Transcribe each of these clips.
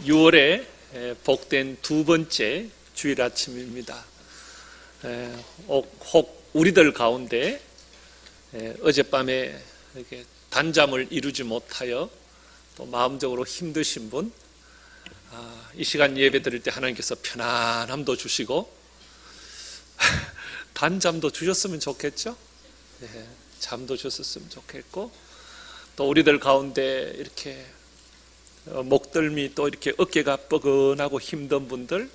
6월에 복된 두 번째 주일 아침입니다. 혹 우리들 가운데 어젯밤에 이렇게 단잠을 이루지 못하여 또 마음적으로 힘드신 분, 이 시간 예배 드릴 때 하나님께서 편안함도 주시고 단잠도 주셨으면 좋겠죠. 잠도 주셨으면 좋겠고, 또 우리들 가운데 이렇게 목덜미 또 이렇게 어깨가 뻐근하고 힘든 분들,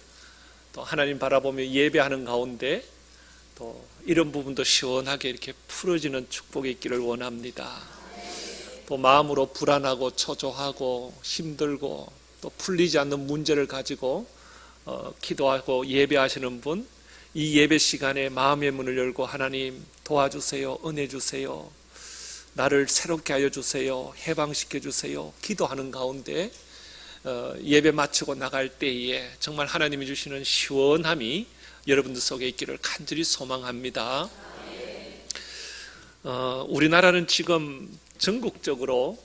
또 하나님 바라보며 예배하는 가운데 또 이런 부분도 시원하게 이렇게 풀어지는 축복이 있기를 원합니다. 또 마음으로 불안하고 초조하고 힘들고 또 풀리지 않는 문제를 가지고 기도하고 예배하시는 분, 이 예배 시간에 마음의 문을 열고 하나님 도와주세요, 은혜 주세요, 나를 새롭게 하여 주세요, 해방시켜 주세요 기도하는 가운데 예배 마치고 나갈 때에 정말 하나님이 주시는 시원함이 여러분들 속에 있기를 간절히 소망합니다. 우리나라는 지금 전국적으로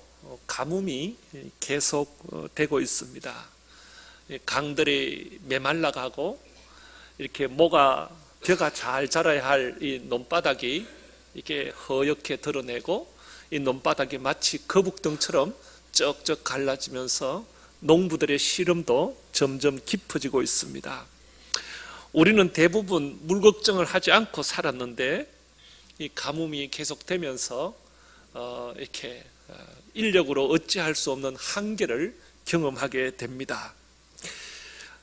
가뭄이 계속 되고 있습니다. 강들이 메말라가고 이렇게 벼가 잘 자라야 할 이 논바닥이 이렇게 허옇게 드러내고, 이 논바닥이 마치 거북등처럼 쩍쩍 갈라지면서 농부들의 시름도 점점 깊어지고 있습니다. 우리는 대부분 물 걱정을 하지 않고 살았는데 이 가뭄이 계속되면서 이렇게 인력으로 어찌할 수 없는 한계를 경험하게 됩니다.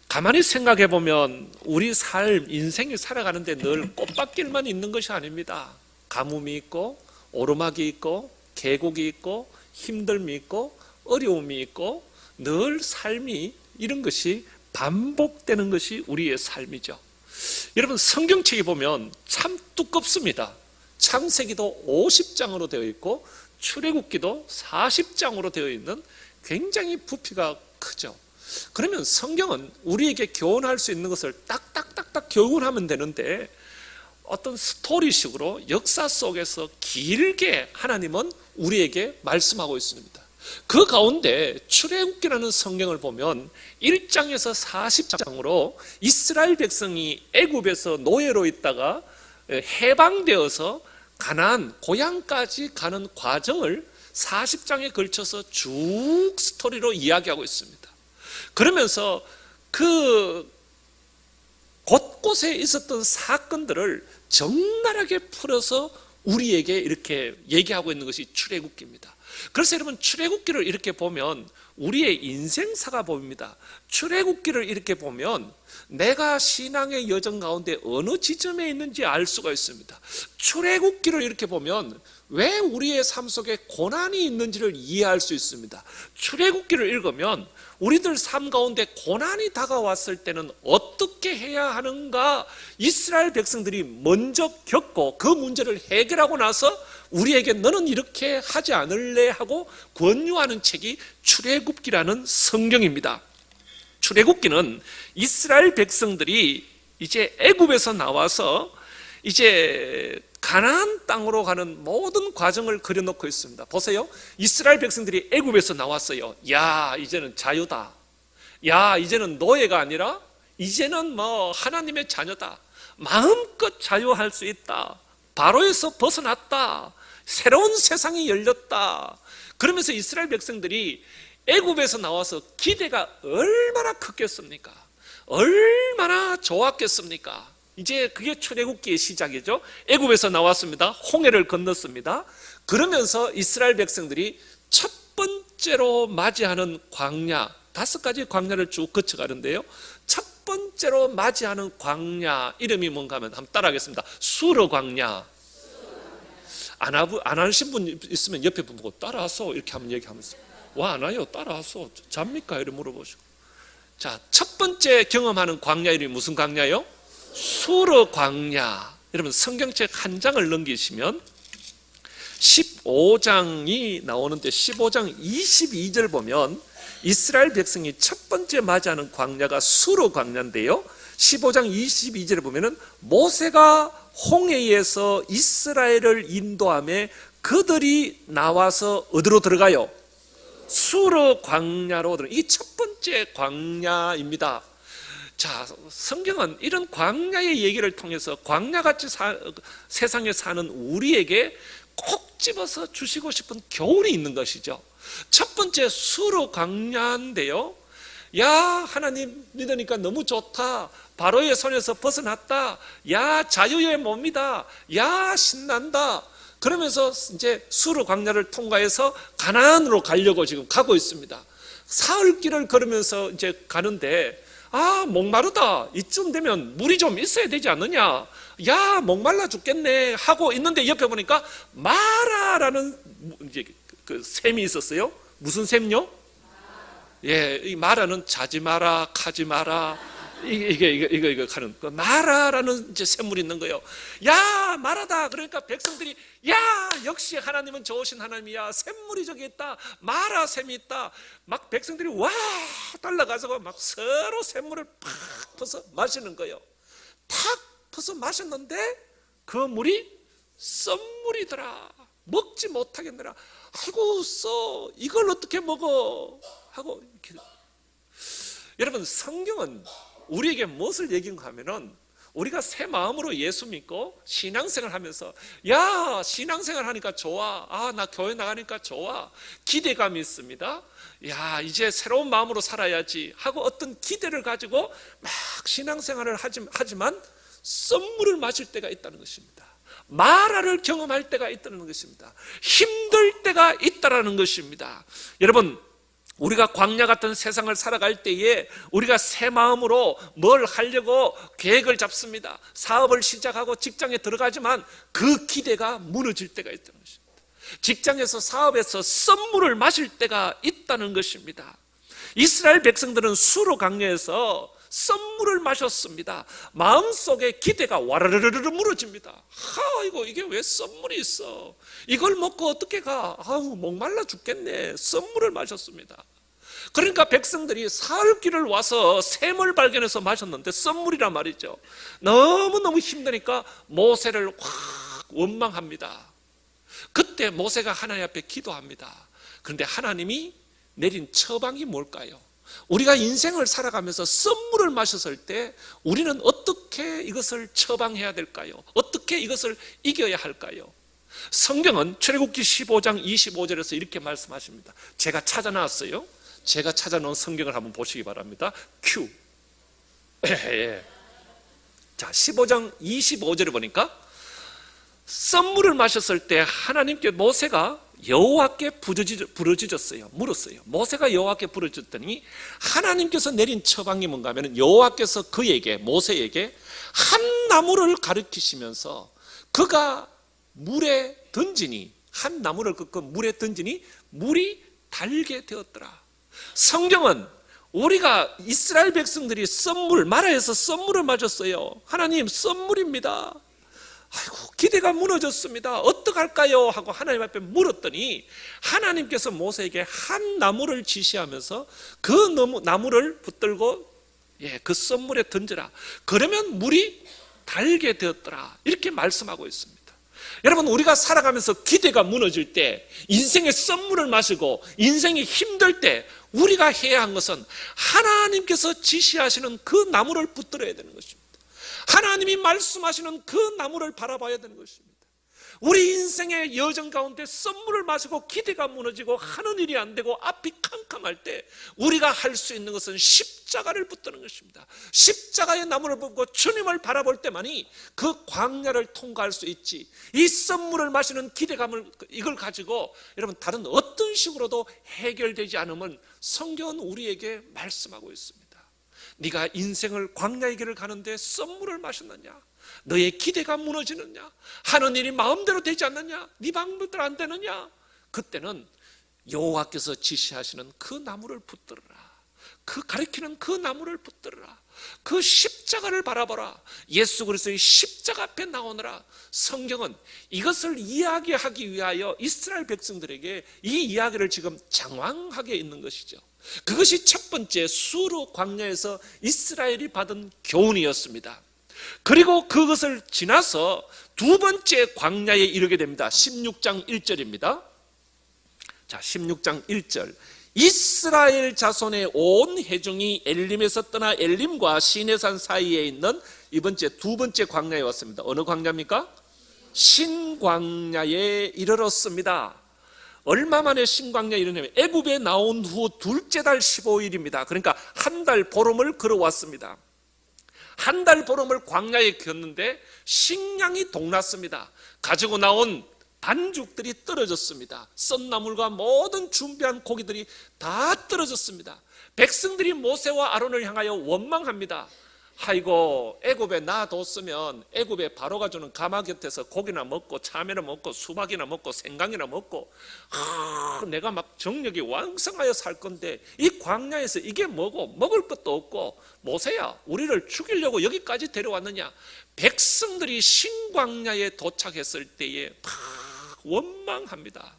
가만히 생각해 보면 우리 삶, 인생이 살아가는데 늘 꽃밭길만 있는 것이 아닙니다. 가뭄이 있고 오르막이 있고 계곡이 있고 힘듦이 있고 어려움이 있고 늘 삶이 이런 것이 반복되는 것이 우리의 삶이죠. 여러분, 성경책에 보면 참 두껍습니다. 창세기도 50장으로 되어 있고 출애굽기도 40장으로 되어 있는 굉장히 부피가 크죠. 그러면 성경은 우리에게 교훈할 수 있는 것을 딱딱딱딱 교훈하면 되는데 어떤 스토리식으로 역사 속에서 길게 하나님은 우리에게 말씀하고 있습니다. 그 가운데 출애굽기라는 성경을 보면 1장에서 40장으로 이스라엘 백성이 애굽에서 노예로 있다가 해방되어서 가나안 고향까지 가는 과정을 40장에 걸쳐서 쭉 스토리로 이야기하고 있습니다. 그러면서 그 곳곳에 있었던 사건들을 적나라하게 풀어서 우리에게 이렇게 얘기하고 있는 것이 출애굽기입니다. 그래서 여러분, 출애굽기를 이렇게 보면 우리의 인생사가 보입니다. 출애굽기를 이렇게 보면 내가 신앙의 여정 가운데 어느 지점에 있는지 알 수가 있습니다. 출애굽기를 이렇게 보면 왜 우리의 삶 속에 고난이 있는지를 이해할 수 있습니다. 출애굽기를 읽으면 우리들 삶 가운데 고난이 다가왔을 때는 어떻게 해야 하는가, 이스라엘 백성들이 먼저 겪고 그 문제를 해결하고 나서 우리에게 너는 이렇게 하지 않을래 하고 권유하는 책이 출애굽기라는 성경입니다. 출애굽기는 이스라엘 백성들이 이제 애굽에서 나와서 이제 가나안 땅으로 가는 모든 과정을 그려놓고 있습니다. 보세요. 이스라엘 백성들이 애굽에서 나왔어요. 야, 이제는 자유다. 야, 이제는 노예가 아니라 이제는 하나님의 자녀다. 마음껏 자유할 수 있다. 바로에서 벗어났다. 새로운 세상이 열렸다. 그러면서 이스라엘 백성들이 애굽에서 나와서 기대가 얼마나 컸겠습니까? 얼마나 좋았겠습니까? 이제 그게 출애굽기의 시작이죠. 애굽에서 나왔습니다. 홍해를 건넜습니다. 그러면서 이스라엘 백성들이 첫 번째로 맞이하는 광야, 5가지 광야를 쭉 거쳐가는데요. 첫 번째로 맞이하는 광야 이름이 뭔가 하면 한번 따라하겠습니다. 수르 광야. 안 하신 분 있으면 옆에 분 보고 따라하소 이렇게 한번 얘기하면서, 와, 안 와요, 따라하소, 잡니까? 이렇게 물어보시고. 자, 첫 번째 경험하는 광야 이름이 무슨 광야요? 수르 광야. 여러분, 성경책 한 장을 넘기시면 15장이 나오는데 15장 22절 보면 이스라엘 백성이 첫 번째 맞이하는 광야가 수르 광야인데요, 15장 22절에 보면은 모세가 홍해에서 이스라엘을 인도하며 그들이 나와서 어디로 들어가요? 수르 광야로 들어. 이 첫 번째 광야입니다. 자, 성경은 이런 광야의 얘기를 통해서 광야같이 세상에 사는 우리에게 꼭 집어서 주시고 싶은 교훈이 있는 것이죠. 첫 번째 수르 광야인데요, 야, 하나님 믿으니까 너무 좋다, 바로의 손에서 벗어났다, 야, 자유의 몸이다, 야, 신난다, 그러면서 이제 수르 광야를 통과해서 가나안으로 가려고 지금 가고 있습니다. 사흘길을 걸으면서 이제 가는데, 아, 목마르다, 이쯤 되면 물이 좀 있어야 되지 않느냐, 야, 목말라 죽겠네 하고 있는데 옆에 보니까 마라라는 이제 그 샘이 있었어요. 무슨 샘요? 예, 이 마라는 자지 마라, 카지 마라, 이거 하는 그 마라라는 이제 샘물이 있는 거예요. 야, 마라다. 그러니까 백성들이, 야, 역시 하나님은 좋으신 하나님이야, 샘물이 저기 있다, 마라 샘이 있다. 막 백성들이 와 달려가서 막 서로 샘물을 팍 퍼서 마시는 거예요. 탁 퍼서 마셨는데 그 물이 썸물이더라. 먹지 못하겠느라. 아이고 써, 이걸 어떻게 먹어 하고 이렇게. 여러분, 성경은 우리에게 무엇을 얘기하는가 하면은, 우리가 새 마음으로 예수 믿고 신앙생활 하면서, 야, 신앙생활 하니까 좋아, 아, 나 교회 나가니까 좋아, 기대감이 있습니다. 야, 이제 새로운 마음으로 살아야지 하고 어떤 기대를 가지고 막 신앙생활을 하지만 썸물을 마실 때가 있다는 것입니다. 마라를 경험할 때가 있다는 것입니다. 힘들 때가 있다는 것입니다. 여러분, 우리가 광야 같은 세상을 살아갈 때에 우리가 새 마음으로 뭘 하려고 계획을 잡습니다. 사업을 시작하고 직장에 들어가지만 그 기대가 무너질 때가 있다는 것입니다. 직장에서 사업에서 썸물을 마실 때가 있다는 것입니다. 이스라엘 백성들은 수르 광야에서 썸물을 마셨습니다. 마음속에 기대가 와르르르 무너집니다. 아이고, 이게 왜 썸물이 있어, 이걸 먹고 어떻게 가, 아우 목말라 죽겠네. 썸물을 마셨습니다. 그러니까 백성들이 사흘길을 와서 샘을 발견해서 마셨는데, 썸물이란 말이죠. 너무너무 힘드니까 모세를 확 원망합니다. 그때 모세가 하나님 앞에 기도합니다. 그런데 하나님이 내린 처방이 뭘까요? 우리가 인생을 살아가면서 썸물을 마셨을 때 우리는 어떻게 이것을 처방해야 될까요? 어떻게 이것을 이겨야 할까요? 성경은 출애굽기 15장 25절에서 이렇게 말씀하십니다. 제가 찾아놨어요. 제가 찾아놓은 성경을 한번 보시기 바랍니다. 큐. 자, 15장 25절에 보니까 썸물을 마셨을 때 하나님께 모세가 여호와께 부르짖었어요. 물었어요. 모세가 여호와께 부르짖었더니 하나님께서 내린 처방이 뭔가 하면, 여호와께서 그에게, 모세에게 한 나무를 가르치시면서 그가 물에 던지니, 한 나무를 꺾어 물에 던지니 물이 달게 되었더라. 성경은 우리가 이스라엘 백성들이 썸물, 마라에서 썸물을 맞았어요. 하나님, 썸물입니다. 아이고, 기대가 무너졌습니다. 어떡할까요? 하고 하나님 앞에 물었더니 하나님께서 모세에게 한 나무를 지시하면서 그 나무를 붙들고 그 썸물에 던져라. 그러면 물이 달게 되었더라. 이렇게 말씀하고 있습니다. 여러분, 우리가 살아가면서 기대가 무너질 때, 인생의 썸물을 마시고 인생이 힘들 때 우리가 해야 한 것은 하나님께서 지시하시는 그 나무를 붙들어야 되는 것입니다. 하나님이 말씀하시는 그 나무를 바라봐야 되는 것입니다. 우리 인생의 여정 가운데 썸물을 마시고 기대가 무너지고 하는 일이 안 되고 앞이 캄캄할 때 우리가 할 수 있는 것은 십자가를 붙드는 것입니다. 십자가의 나무를 붙고 주님을 바라볼 때만이 그 광야를 통과할 수 있지. 이 썸물을 마시는 기대감을, 이걸 가지고 여러분 다른 어떤 식으로도 해결되지 않으면 성경은 우리에게 말씀하고 있습니다. 네가 인생을 광야의 길을 가는데 썸물을 마셨느냐? 너의 기대가 무너지느냐? 하는 일이 마음대로 되지 않느냐? 네 방법대로 안 되느냐? 그때는 여호와께서 지시하시는 그 나무를 붙들어라. 그 가리키는 그 나무를 붙들어라. 그 십자가를 바라보라. 예수 그리스도의 십자가 앞에 나오느라. 성경은 이것을 이야기하기 위하여 이스라엘 백성들에게 이 이야기를 지금 장황하게 있는 것이죠. 그것이 첫 번째 수르 광야에서 이스라엘이 받은 교훈이었습니다. 그리고 그것을 지나서 두 번째 광야에 이르게 됩니다. 16장 1절입니다. 자, 16장 1절. 이스라엘 자손의 온 회중이 엘림에서 떠나 엘림과 시내산 사이에 있는 두 번째 광야에 왔습니다. 어느 광야입니까? 신광야에 이르렀습니다. 얼마 만에 신광야에 이르냐면 애굽에 나온 후 둘째 달 15일입니다. 그러니까 한 달 보름을 걸어왔습니다. 한 달 보름을 광야에 겼는데 식량이 동났습니다. 가지고 나온 반죽들이 떨어졌습니다. 썬나물과 모든 준비한 고기들이 다 떨어졌습니다. 백성들이 모세와 아론을 향하여 원망합니다. 아이고, 애굽에 놔뒀으면 애굽에 바로가 주는 가마 곁에서 고기나 먹고 참외나 먹고 수박이나 먹고 생강이나 먹고 내가 막 정력이 왕성하여 살 건데 이 광야에서 이게 뭐고 먹을 것도 없고 모세야 우리를 죽이려고 여기까지 데려왔느냐. 백성들이 신광야에 도착했을 때에 원망합니다.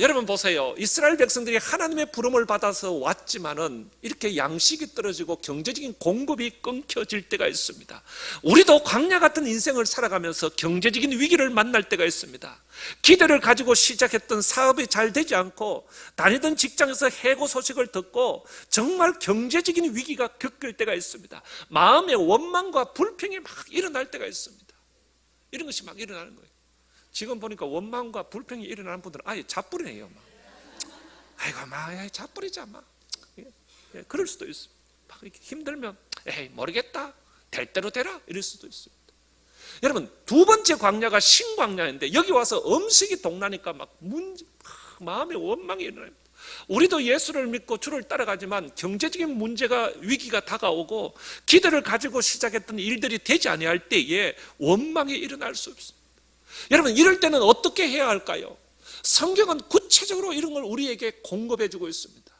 여러분 보세요. 이스라엘 백성들이 하나님의 부름을 받아서 왔지만은 이렇게 양식이 떨어지고 경제적인 공급이 끊겨질 때가 있습니다. 우리도 광야 같은 인생을 살아가면서 경제적인 위기를 만날 때가 있습니다. 기대를 가지고 시작했던 사업이 잘 되지 않고 다니던 직장에서 해고 소식을 듣고 정말 경제적인 위기가 겪을 때가 있습니다. 마음의 원망과 불평이 막 일어날 때가 있습니다. 이런 것이 막 일어나는 거예요. 지금 보니까 원망과 불평이 일어나는 분들은 아예 잡부리네요. 아이고, 잡부리자, 그럴 수도 있습니다. 막 이렇게 힘들면, 모르겠다. 될 대로 되라. 이럴 수도 있습니다. 여러분, 두 번째 광야가 신광야인데, 여기 와서 음식이 동나니까 마음의 원망이 일어납니다. 우리도 예수를 믿고 주를 따라가지만 경제적인 문제가 위기가 다가오고 기대를 가지고 시작했던 일들이 되지 아니할 때에 원망이 일어날 수 없습니다. 여러분, 이럴 때는 어떻게 해야 할까요? 성경은 구체적으로 이런 걸 우리에게 공급해 주고 있습니다.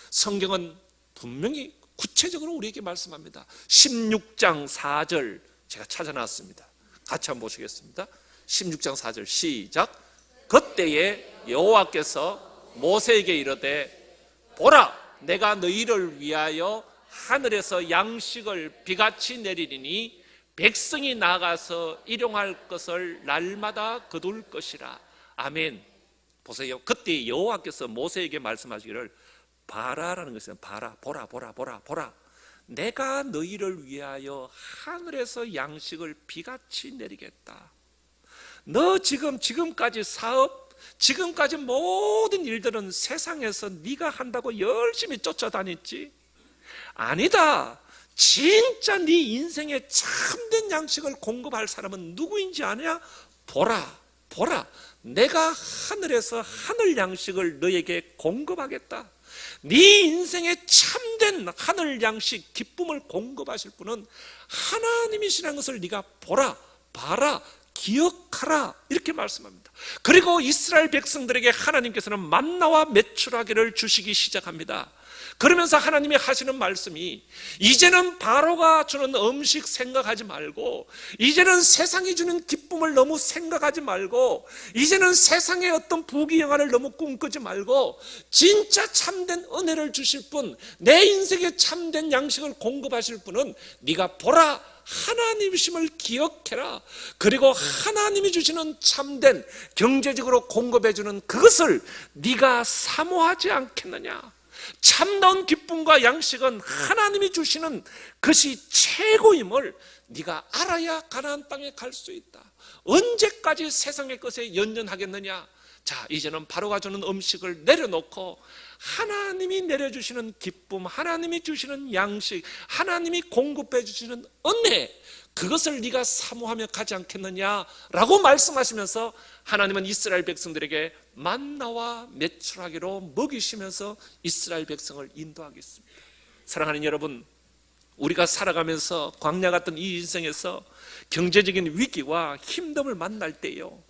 성경은 분명히 구체적으로 우리에게 말씀합니다. 16장 4절 제가 찾아놨습니다. 같이 한번 보시겠습니다. 16장 4절 시작. 그때에 여호와께서 모세에게 이르되 보라, 내가 너희를 위하여 하늘에서 양식을 비같이 내리리니 백성이 나가서 일용할 것을 날마다 거둘 것이라. 아멘. 보세요. 그때 여호와께서 모세에게 말씀하시기를 봐라라는 것은 보라. 내가 너희를 위하여 하늘에서 양식을 비같이 내리겠다. 너 지금까지 사업, 지금까지 모든 일들은 세상에서 네가 한다고 열심히 쫓아다녔지? 아니다. 진짜 네 인생에 참된 양식을 공급할 사람은 누구인지 아냐? 보라. 내가 하늘에서 하늘 양식을 너에게 공급하겠다. 네 인생에 참된 하늘 양식, 기쁨을 공급하실 분은 하나님이시라는 것을 네가 봐라, 기억하라, 이렇게 말씀합니다. 그리고 이스라엘 백성들에게 하나님께서는 만나와 메추라기를 주시기 시작합니다. 그러면서 하나님이 하시는 말씀이 이제는 바로가 주는 음식 생각하지 말고, 이제는 세상이 주는 기쁨을 너무 생각하지 말고, 이제는 세상의 어떤 부귀영화를 너무 꿈꾸지 말고 진짜 참된 은혜를 주실 분, 내 인생에 참된 양식을 공급하실 분은 네가 보라, 하나님이심을 기억해라. 그리고 하나님이 주시는 참된 경제적으로 공급해 주는 그것을 네가 사모하지 않겠느냐. 참다운 기쁨과 양식은 하나님이 주시는 것이 최고임을 네가 알아야 가나안 땅에 갈 수 있다. 언제까지 세상의 것에 연연하겠느냐. 자, 이제는 바로가 주는 음식을 내려놓고 하나님이 내려주시는 기쁨, 하나님이 주시는 양식, 하나님이 공급해 주시는 은혜, 그것을 네가 사모하며 가지 않겠느냐라고 말씀하시면서 하나님은 이스라엘 백성들에게 만나와 메추라기로 먹이시면서 이스라엘 백성을 인도하겠습니다. 사랑하는 여러분, 우리가 살아가면서 광야 같은 이 인생에서 경제적인 위기와 힘듦을 만날 때요,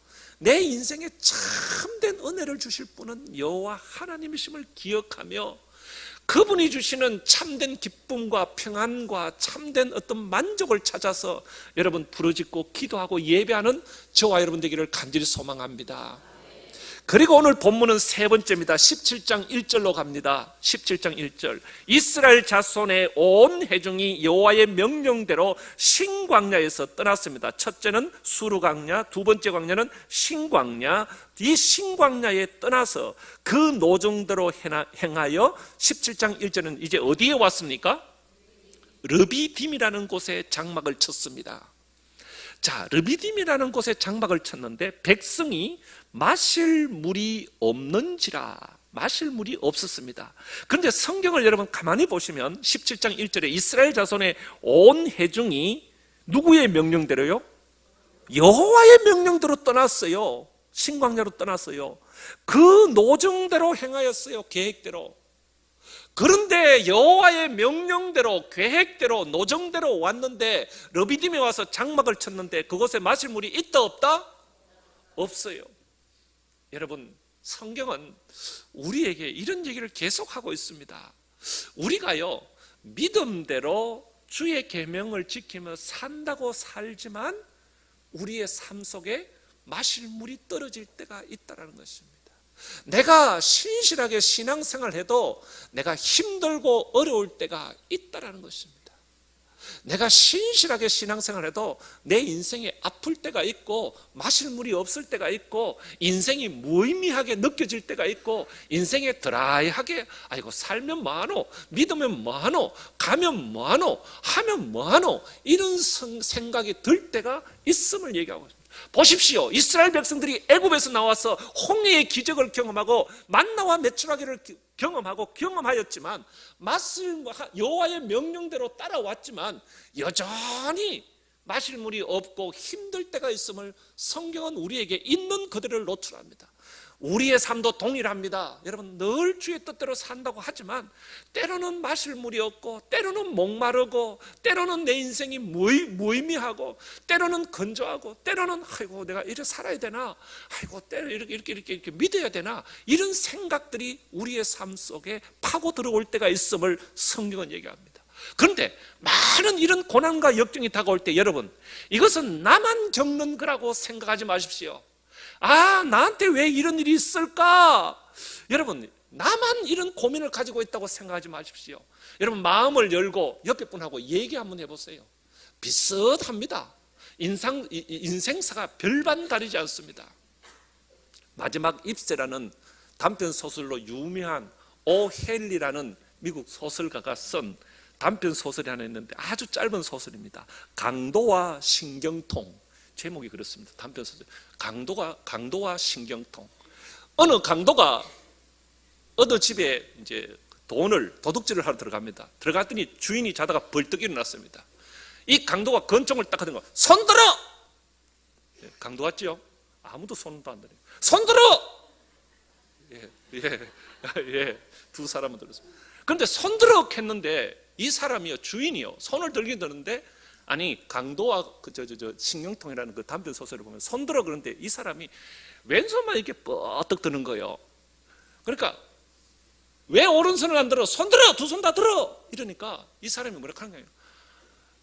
내 인생에 참된 은혜를 주실 분은 여호와 하나님이심을 기억하며 그분이 주시는 참된 기쁨과 평안과 참된 어떤 만족을 찾아서 여러분 부르짖고 기도하고 예배하는 저와 여러분 되기를 간절히 소망합니다. 그리고 오늘 본문은 세 번째입니다. 17장 1절로 갑니다. 17장 1절. 이스라엘 자손의 온 회중이 여호와의 명령대로 신광야에서 떠났습니다. 첫째는 수르 광야, 두 번째 광야는 신광야. 이 신광야에 떠나서 그 노정대로 행하여 17장 1절은 이제 어디에 왔습니까? 르비딤이라는 곳에 장막을 쳤습니다. 자, 르비딤이라는 곳에 장막을 쳤는데 백성이 마실 물이 없는지라, 마실 물이 없었습니다. 그런데 성경을 여러분 가만히 보시면 17장 1절에 이스라엘 자손의 온 회중이 누구의 명령대로요? 여호와의 명령대로 떠났어요. 신광야로 떠났어요. 그 노정대로 행하였어요. 계획대로. 그런데 여호와의 명령대로, 계획대로, 노정대로 왔는데 르비딤에 와서 장막을 쳤는데 그곳에 마실 물이 있다 없다? 없어요. 여러분, 성경은 우리에게 이런 얘기를 계속하고 있습니다. 우리가요, 믿음대로 주의 계명을 지키며 산다고 살지만 우리의 삶 속에 마실 물이 떨어질 때가 있다는 것입니다. 내가 신실하게 신앙생활해도 내가 힘들고 어려울 때가 있다는 것입니다. 내가 신실하게 신앙생활해도 내 인생에 아플 때가 있고 마실 물이 없을 때가 있고 인생이 무의미하게 느껴질 때가 있고 인생에 드라이하게 아이고 살면 뭐하노, 믿으면 뭐하노, 가면 뭐하노, 하면 뭐하노 이런 생각이 들 때가 있음을 얘기하고 있습니다. 보십시오. 이스라엘 백성들이 애굽에서 나와서 홍해의 기적을 경험하고 만나와 메추라기를 경험하였지만 여호와의 명령대로 따라왔지만 여전히 마실 물이 없고 힘들 때가 있음을 성경은 우리에게 있는 그대로를 노출합니다. 우리의 삶도 동일합니다. 여러분, 늘 주의 뜻대로 산다고 하지만 때로는 마실 물이 없고 때로는 목마르고 때로는 내 인생이 무의미하고 때로는 건조하고 때로는 아이고 내가 이렇게 살아야 되나, 아이고 때로 이렇게 믿어야 되나, 이런 생각들이 우리의 삶 속에 파고 들어올 때가 있음을 성경은 얘기합니다. 그런데 많은 이런 고난과 역경이 다가올 때 여러분, 이것은 나만 겪는 거라고 생각하지 마십시오. 아, 나한테 왜 이런 일이 있을까? 여러분, 나만 이런 고민을 가지고 있다고 생각하지 마십시오. 여러분, 마음을 열고 옆에 분하고 얘기 한번 해보세요. 비슷합니다. 인생사가 별반 다르지 않습니다. 마지막 입새라는 단편 소설로 유명한 오헬리라는 미국 소설가가 쓴 단편 소설이 하나 있는데 아주 짧은 소설입니다. 강도와 신경통. 제목이 그렇습니다. 단편 소설. 강도와 신경통. 어느 강도가 어느 집에 이제 도둑질을 하러 들어갑니다. 들어갔더니 주인이 자다가 벌떡 일어났습니다. 이 강도가 권총을 딱 하던 거, 손 들어! 강도 같지요? 아무도 손도 안 들어요. 손 들어! 예, 두 사람은 들었습니다. 그런데 손 들어 했는데 이 사람이요, 주인이요, 손을 들긴 드는데 아니, 강도와 신경통이라는 그 단편 소설을 보면 손들어 그런데 이 사람이 왼손만 이렇게 뻗떡 드는 거예요. 그러니까 왜 오른손을 안 들어? 손 들어! 두 손 다 들어! 이러니까 이 사람이 뭐라 하는 거예요?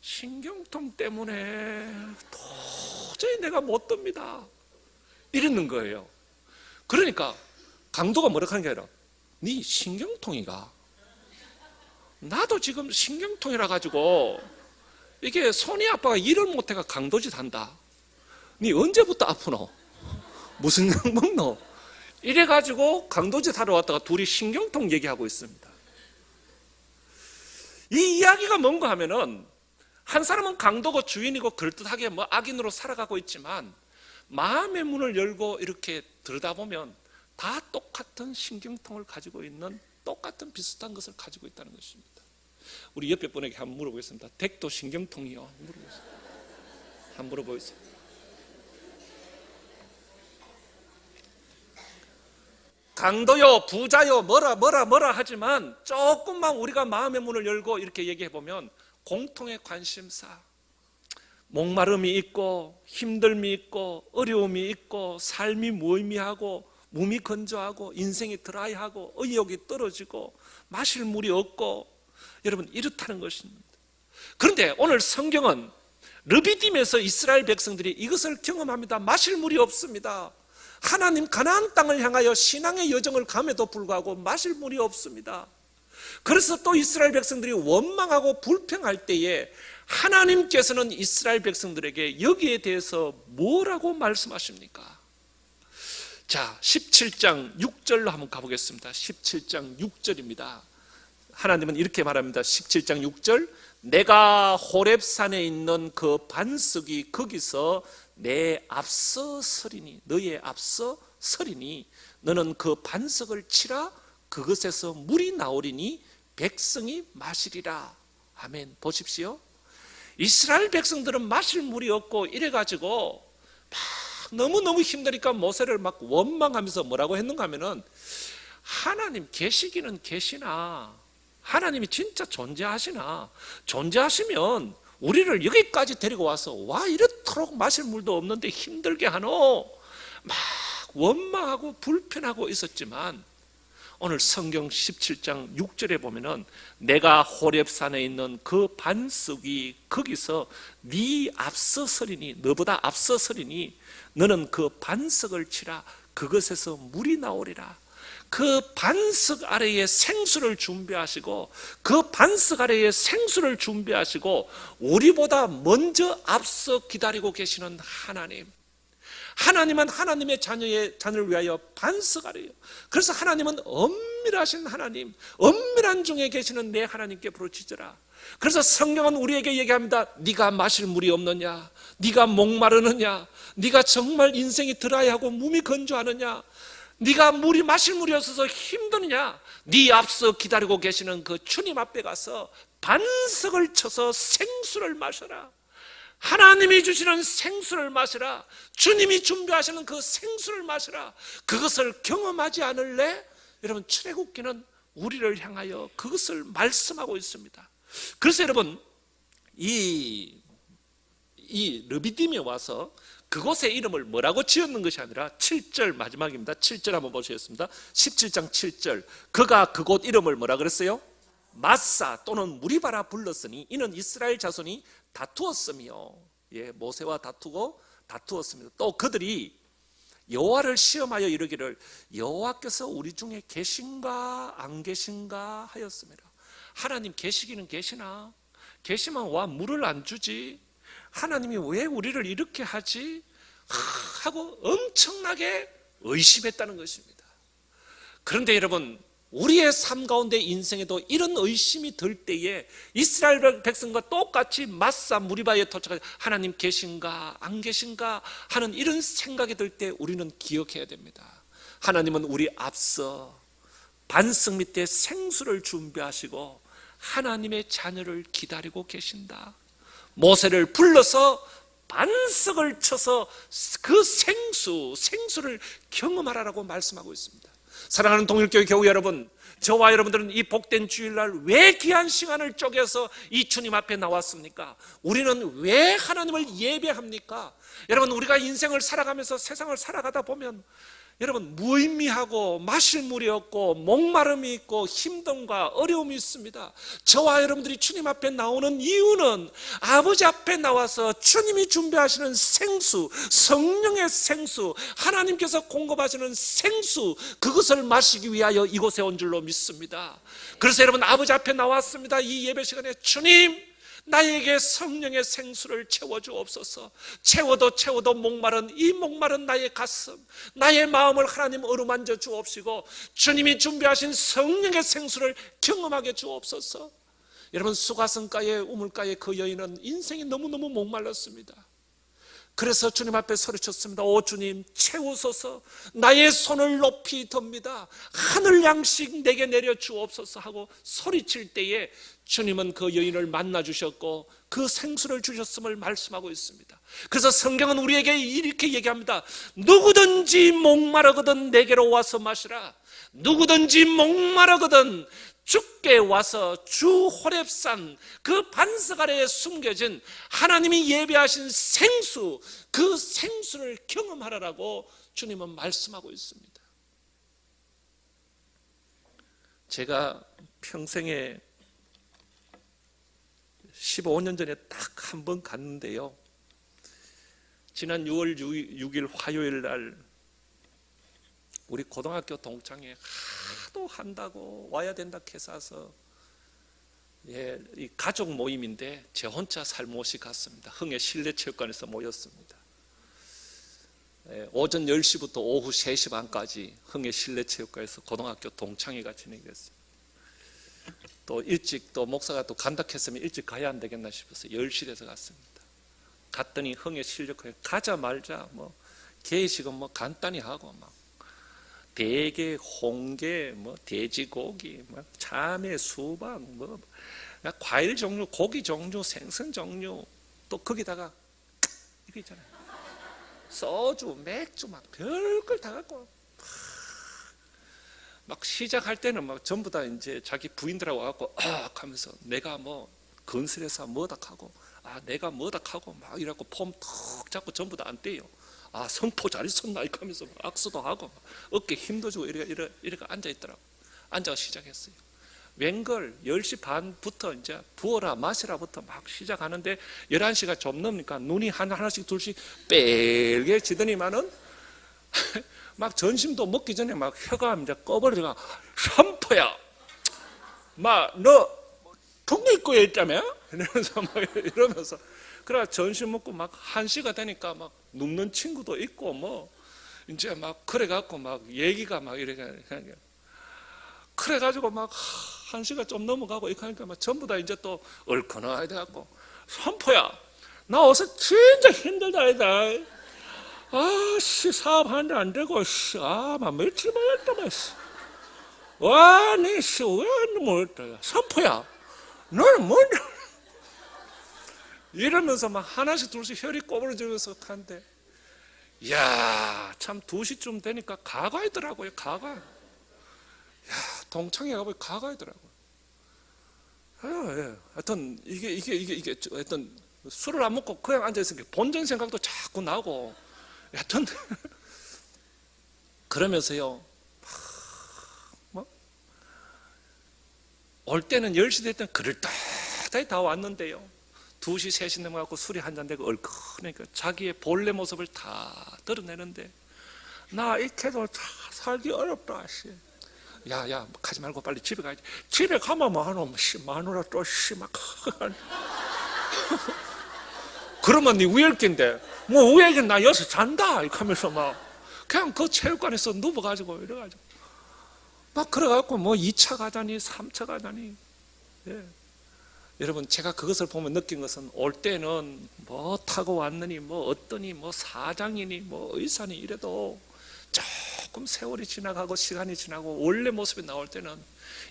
신경통 때문에 도저히 내가 못 듭니다. 이러는 거예요. 그러니까 강도가 뭐라 하는 게 아니라 네 신경통이가 나도 지금 신경통이라 가지고 이게 손이 아빠가 일을 못해가 강도짓 한다. 니 언제부터 아프노? 무슨 약 먹노? 이래가지고 강도짓 하러 왔다가 둘이 신경통 얘기하고 있습니다. 이 이야기가 뭔가 하면은 한 사람은 강도고 주인이고 그럴듯하게 뭐 악인으로 살아가고 있지만 마음의 문을 열고 이렇게 들여다보면 다 똑같은 신경통을 가지고 있는 똑같은 비슷한 것을 가지고 있다는 것입니다. 우리 옆에 분에게 한번 물어보겠습니다. 댁도 신경통이요? 물어보겠습니다. 한번 물어보겠습니다. 강도요, 부자요, 뭐라 하지만 조금만 우리가 마음의 문을 열고 이렇게 얘기해 보면 공통의 관심사, 목마름이 있고 힘듦이 있고 어려움이 있고 삶이 무의미하고 몸이 건조하고 인생이 드라이하고 의욕이 떨어지고 마실 물이 없고 여러분 이렇다는 것입니다. 그런데 오늘 성경은 르비딤에서 이스라엘 백성들이 이것을 경험합니다. 마실 물이 없습니다. 하나님 가나안 땅을 향하여 신앙의 여정을 감에도 불구하고 마실 물이 없습니다. 그래서 또 이스라엘 백성들이 원망하고 불평할 때에 하나님께서는 이스라엘 백성들에게 여기에 대해서 뭐라고 말씀하십니까? 자, 17장 6절로 한번 가보겠습니다. 17장 6절입니다. 하나님은 이렇게 말합니다. 17장 6절, 내가 호렙산에 있는 그 반석이 거기서 내 앞서 서리니, 너의 앞서 서리니 너는 그 반석을 치라. 그것에서 물이 나오리니 백성이 마시리라. 아멘. 보십시오. 이스라엘 백성들은 마실 물이 없고 이래가지고 막 너무너무 힘드니까 모세를 막 원망하면서 뭐라고 했는가 하면은, 하나님 계시기는 계시나, 하나님이 진짜 존재하시나, 존재하시면 우리를 여기까지 데리고 와서 와 이렇도록 마실 물도 없는데 힘들게 하노, 막 원망하고 불편하고 있었지만, 오늘 성경 17장 6절에 보면은 내가 호렙산에 있는 그 반석이 거기서 네 앞서 서리니, 너보다 앞서 서리니 너는 그 반석을 치라. 그것에서 물이 나오리라. 그 반석 아래에 생수를 준비하시고, 그 반석 아래에 생수를 준비하시고 우리보다 먼저 앞서 기다리고 계시는 하나님, 하나님은 하나님의 자녀를 위하여 반석 아래요. 그래서 하나님은 엄밀하신 하나님, 엄밀한 중에 계시는 내 하나님께 부르짖으라. 그래서 성경은 우리에게 얘기합니다. 네가 마실 물이 없느냐, 네가 목마르느냐, 네가 정말 인생이 드라이하고 몸이 건조하느냐, 네가 마실 물이 없어서 힘드느냐, 네 앞서 기다리고 계시는 그 주님 앞에 가서 반석을 쳐서 생수를 마셔라. 하나님이 주시는 생수를 마시라. 주님이 준비하시는 그 생수를 마시라. 그것을 경험하지 않을래? 여러분, 출애굽기는 우리를 향하여 그것을 말씀하고 있습니다. 그래서 여러분, 이 르비딤에 와서 그곳의 이름을 뭐라고 지었는 것이 아니라 7절 마지막입니다. 7절 한번 보시겠습니다. 17장 7절, 그가 그곳 이름을 뭐라 그랬어요? 마사 또는 무리바라 불렀으니 이는 이스라엘 자손이 다투었으며, 예, 모세와 다투었습니다. 또 그들이 여호와를 시험하여 이르기를 여호와께서 우리 중에 계신가 안 계신가 하였습니다. 하나님 계시기는 계시나, 계시면 와 물을 안 주지, 하나님이 왜 우리를 이렇게 하지 하고 엄청나게 의심했다는 것입니다. 그런데 여러분, 우리의 삶 가운데 인생에도 이런 의심이 들 때에 이스라엘 백성과 똑같이 마사 무리바에 도착해서 하나님 계신가 안 계신가 하는 이런 생각이 들 때 우리는 기억해야 됩니다. 하나님은 우리 앞서 반석 밑에 생수를 준비하시고 하나님의 자녀를 기다리고 계신다. 모세를 불러서 반석을 쳐서 그 생수를 경험하라고 말씀하고 있습니다. 사랑하는 동일교회 교우 여러분, 저와 여러분들은 이 복된 주일날 왜 귀한 시간을 쪼개서 이 주님 앞에 나왔습니까? 우리는 왜 하나님을 예배합니까? 여러분, 우리가 인생을 살아가면서 세상을 살아가다 보면 여러분 무의미하고 마실 물이 없고 목마름이 있고 힘듦과 어려움이 있습니다. 저와 여러분들이 주님 앞에 나오는 이유는 아버지 앞에 나와서 주님이 준비하시는 생수, 성령의 생수, 하나님께서 공급하시는 생수, 그것을 마시기 위하여 이곳에 온 줄로 믿습니다. 그래서 여러분, 아버지 앞에 나왔습니다. 이 예배 시간에 주님, 나에게 성령의 생수를 채워주옵소서. 채워도 목마른 이 목마른 나의 가슴, 나의 마음을 하나님 어루만져 주옵시고 주님이 준비하신 성령의 생수를 경험하게 주옵소서. 여러분, 수가성가의 우물가의 그 여인은 인생이 너무너무 목말랐습니다. 그래서 주님 앞에 소리쳤습니다. 오 주님, 채우소서. 나의 손을 높이 듭니다. 하늘 양식 내게 내려 주옵소서 하고 소리칠 때에 주님은 그 여인을 만나 주셨고 그 생수를 주셨음을 말씀하고 있습니다. 그래서 성경은 우리에게 이렇게 얘기합니다. 누구든지 목마르거든 내게로 와서 마시라. 누구든지 목마르거든 주께 와서 주 호렙산 그 반석 아래에 숨겨진 하나님이 예배하신 생수, 그 생수를 경험하라고 주님은 말씀하고 있습니다. 제가 평생에 15년 전에 딱 한 번 갔는데요, 지난 6월 6일 화요일 날 우리 고등학교 동창회 하도 한다고 와야 된다 해서 이 가족 모임인데 제 혼자 살못이 갔습니다. 흥해 실내체육관에서 모였습니다. 오전 10시부터 오후 3시 반까지 흥해 실내체육관에서 고등학교 동창회가 진행됐습니다. 또 일찍 또 목사가 또 간다 했으면 일찍 가야 안 되겠나 싶어서 10시에서 갔습니다. 갔더니 흥해 실내체육관에 가자마자 뭐 개식은 뭐 간단히 하고 막 대게, 홍게, 뭐 돼지고기, 뭐 참외, 수박, 뭐 과일 종류, 고기 종류, 생선 종류, 또 거기다가 이거 있잖아요. 소주, 맥주 막 별걸 다 갖고 막 시작할 때는 막 전부 다 이제 자기 부인들하고 와갖고 하면서 내가 뭐 건설회사 뭐다 하고 내가 뭐다 하고 막 이래갖고 폼 턱 잡고 전부 다 안 떼요. 성포 잘 있었나 이렇게 하면서 악수도 하고 어깨 힘도 주고 이렇게 앉아 있더라고. 앉아서 시작했어요. 웬걸 10시 반부터 이제 부어라 마시라부터 막 시작하는데 11시가 좀 넘으니까 눈이 하나씩 둘씩 빨개지더니만은 막 점심도 먹기 전에 막 혀가 이제 꺼버리가 선포야 막 너 북미국에 있다며? 이러면서 그래 점심 먹고 막 1시가 되니까 막 눕는 친구도 있고 뭐 이제 막 그래갖고 막 얘기가 막 이렇게 그래가지고 막 1시가 좀 넘어가고 이렇게 하니까 막 전부 다 이제 또 얼큰하게 돼갖고 선포야 나 어서 진짜 힘들다 이다 사업하는데 안 되고 막 며칠 만했다만 와니 왜 뭐였다 선포야 너는 뭔데 이러면서 막 하나씩 둘씩 혈이 꼬부러지면서 한데 이야 참 2시쯤 되니까 가가이더라고요. 가가 동창회 가보니 가가이더라고요. 하여튼 이게 하여튼 술을 안 먹고 그냥 앉아있으니까 본전 생각도 자꾸 나고 하여튼 그러면서요 뭐 올 때는 10시 될 때는 그럴듯하게 다 왔는데요 2시 3시 넘어가고 술이 한잔 되고 얼큰하니까 자기의 본래 모습을 다 드러내는데 나 이렇게도 살기 어렵다. 야야 가지 말고 빨리 집에 가야지. 집에 가면 뭐하노 마누라 또 막 그러면 네 우열긴데 뭐 우열긴 나 여기서 잔다 이렇게 하면서 막 그냥 그 체육관에서 누워가지고 이래가지고 막 그래갖고 뭐 2차 가자니 3차 가자니 여러분 제가 그것을 보면 느낀 것은 올 때는 뭐 타고 왔느니 뭐 어떠니 뭐 사장이니 뭐 의사니 이래도 조금 세월이 지나가고 시간이 지나고 원래 모습이 나올 때는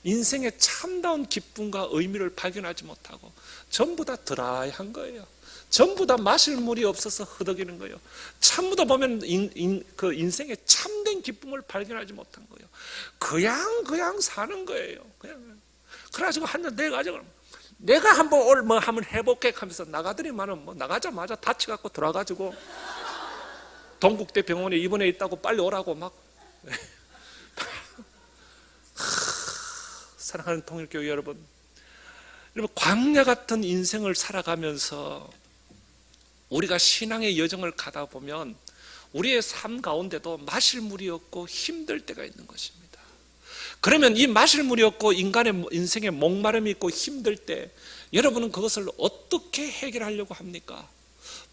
인생의 참다운 기쁨과 의미를 발견하지 못하고 전부 다 드라이한 거예요. 전부 다 마실 물이 없어서 허덕이는 거예요. 참다 보면 그 인생의 참된 기쁨을 발견하지 못한 거예요. 그냥 사는 거예요. 그냥 그래가지고 한잔 내가지고 내가 한번 오늘 뭐 한번 해볼게 하면서 나가더니만은 뭐 나가자마자 다쳐갖고 들어가지고 동국대 병원에 입원해 있다고 빨리 오라고 막 사랑하는 통일교회 여러분 광야 같은 인생을 살아가면서 우리가 신앙의 여정을 가다 보면 우리의 삶 가운데도 마실 물이 없고 힘들 때가 있는 것입니다. 그러면 이 마실 물이 없고 인간의 인생에 목마름이 있고 힘들 때 여러분은 그것을 어떻게 해결하려고 합니까?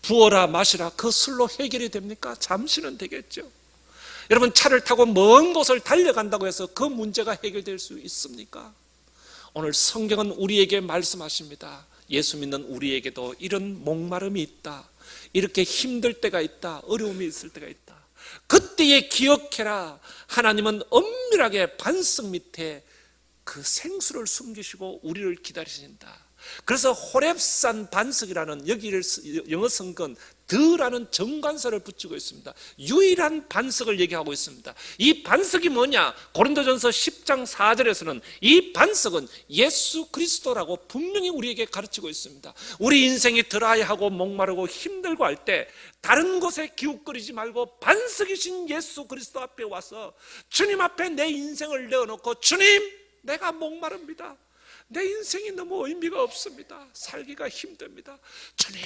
부어라 마시라 그 술로 해결이 됩니까? 잠시는 되겠죠. 여러분 차를 타고 먼 곳을 달려간다고 해서 그 문제가 해결될 수 있습니까? 오늘 성경은 우리에게 말씀하십니다. 예수 믿는 우리에게도 이런 목마름이 있다. 이렇게 힘들 때가 있다. 어려움이 있을 때가 있다. 그때에 기억해라. 하나님은 엄밀하게 반석 밑에 그 생수를 숨기시고 우리를 기다리신다. 그래서 호렙산 반석이라는 여기를 영어 성경 더라는 정관사를 붙이고 있습니다. 유일한 반석을 얘기하고 있습니다. 이 반석이 뭐냐? 고린도전서 10장 4절에서는 이 반석은 예수 그리스도라고 분명히 우리에게 가르치고 있습니다. 우리 인생이 드라이하고 목마르고 힘들고 할 때 다른 곳에 기웃거리지 말고 반석이신 예수 그리스도 앞에 와서 주님 앞에 내 인생을 내어놓고 주님 내가 목마릅니다. 내 인생이 너무 의미가 없습니다. 살기가 힘듭니다. 주님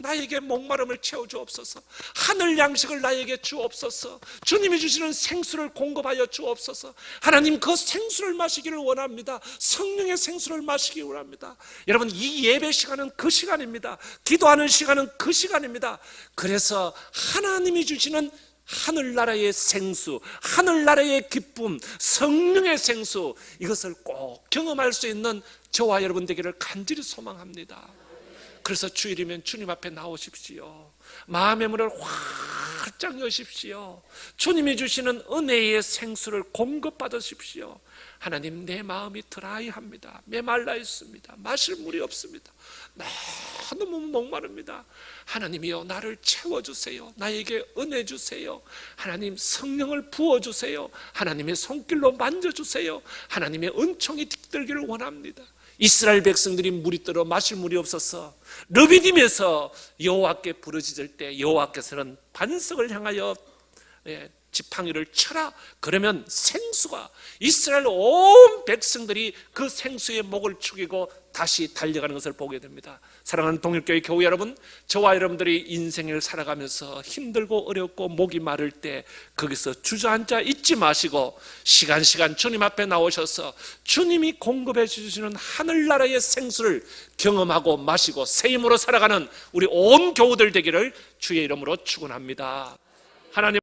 나에게 목마름을 채워주옵소서. 하늘 양식을 나에게 주옵소서. 주님이 주시는 생수를 공급하여 주옵소서. 하나님, 그 생수를 마시기를 원합니다. 성령의 생수를 마시기를 원합니다. 여러분, 이 예배 시간은 그 시간입니다. 기도하는 시간은 그 시간입니다. 그래서 하나님이 주시는 하늘나라의 생수, 하늘나라의 기쁨, 성령의 생수, 이것을 꼭 경험할 수 있는 저와 여러분 되기를 간절히 소망합니다. 그래서 주일이면 주님 앞에 나오십시오. 마음의 문을 활짝 여십시오. 주님이 주시는 은혜의 생수를 공급받으십시오. 하나님, 내 마음이 드라이합니다. 메말라 있습니다. 마실 물이 없습니다. 너무 목마릅니다. 하나님이여, 나를 채워주세요. 나에게 은혜 주세요. 하나님, 성령을 부어주세요. 하나님의 손길로 만져주세요. 하나님의 은총이 깃들기를 원합니다. 이스라엘 백성들이 물이 떨어 마실 물이 없어서 르비딤에서 여호와께 부르짖을 때 여호와께서는 반석을 향하여 지팡이를 쳐라. 그러면 생수가, 이스라엘 온 백성들이 그 생수의 목을 축이고 다시 달려가는 것을 보게 됩니다. 사랑하는 동일교회 교우 여러분, 저와 여러분들이 인생을 살아가면서 힘들고 어렵고 목이 마를 때 거기서 주저앉아 있지 마시고 시간 주님 앞에 나오셔서 주님이 공급해 주시는 하늘나라의 생수를 경험하고 마시고 새 힘으로 살아가는 우리 온 교우들 되기를 주의 이름으로 축원합니다. 하나님